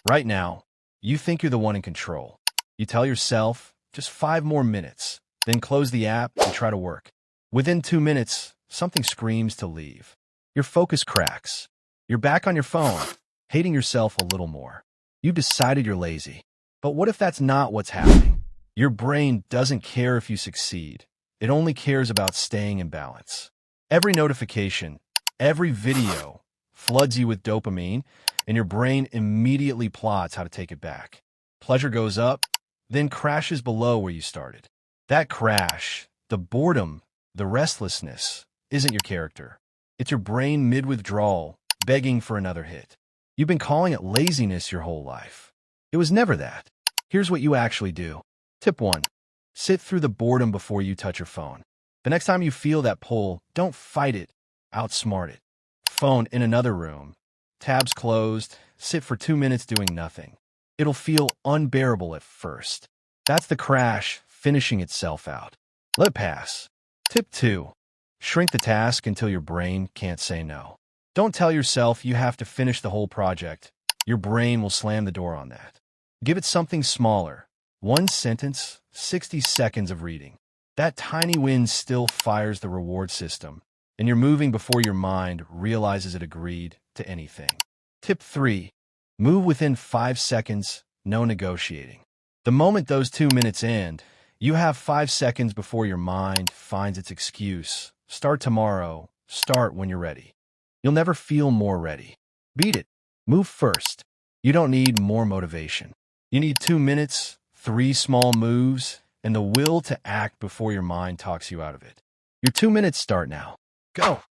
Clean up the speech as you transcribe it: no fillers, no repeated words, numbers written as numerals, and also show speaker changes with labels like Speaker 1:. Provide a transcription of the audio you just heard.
Speaker 1: Right now, you think you're the one in control. You tell yourself, just 5 more minutes, then close the app and try to work. Within 2 minutes, something screams to leave. Your focus cracks. You're back on your phone, hating yourself a little more. You've decided you're lazy. But what if that's not what's happening? Your brain doesn't care if you succeed. It only cares about staying in balance. Every notification, every video floods you with dopamine, and your brain immediately plots how to take it back. Pleasure goes up, then crashes below where you started. That crash, the boredom, the restlessness, isn't your character. It's your brain mid-withdrawal, begging for another hit. You've been calling it laziness your whole life. It was never that. Here's what you actually do. Tip 1. Sit through the boredom before you touch your phone. The next time you feel that pull, don't fight it, outsmart it. Phone in another room. Tabs closed. Sit for 2 minutes doing nothing. It'll feel unbearable at first. That's the crash finishing itself out. Let it pass. Tip 2. Shrink the task until your brain can't say no. Don't tell yourself you have to finish the whole project. Your brain will slam the door on that. Give it something smaller. 1 sentence, 60 seconds of reading. That tiny win still fires the reward system, and you're moving before your mind realizes it agreed to anything. Tip 3. Move within 5 seconds, no negotiating. The moment those 2 minutes end, you have 5 seconds before your mind finds its excuse. Start tomorrow. Start when you're ready. You'll never feel more ready. Beat it. Move first. You don't need more motivation. You need 2 minutes, 3 small moves, and the will to act before your mind talks you out of it. Your 2 minutes start now. Go.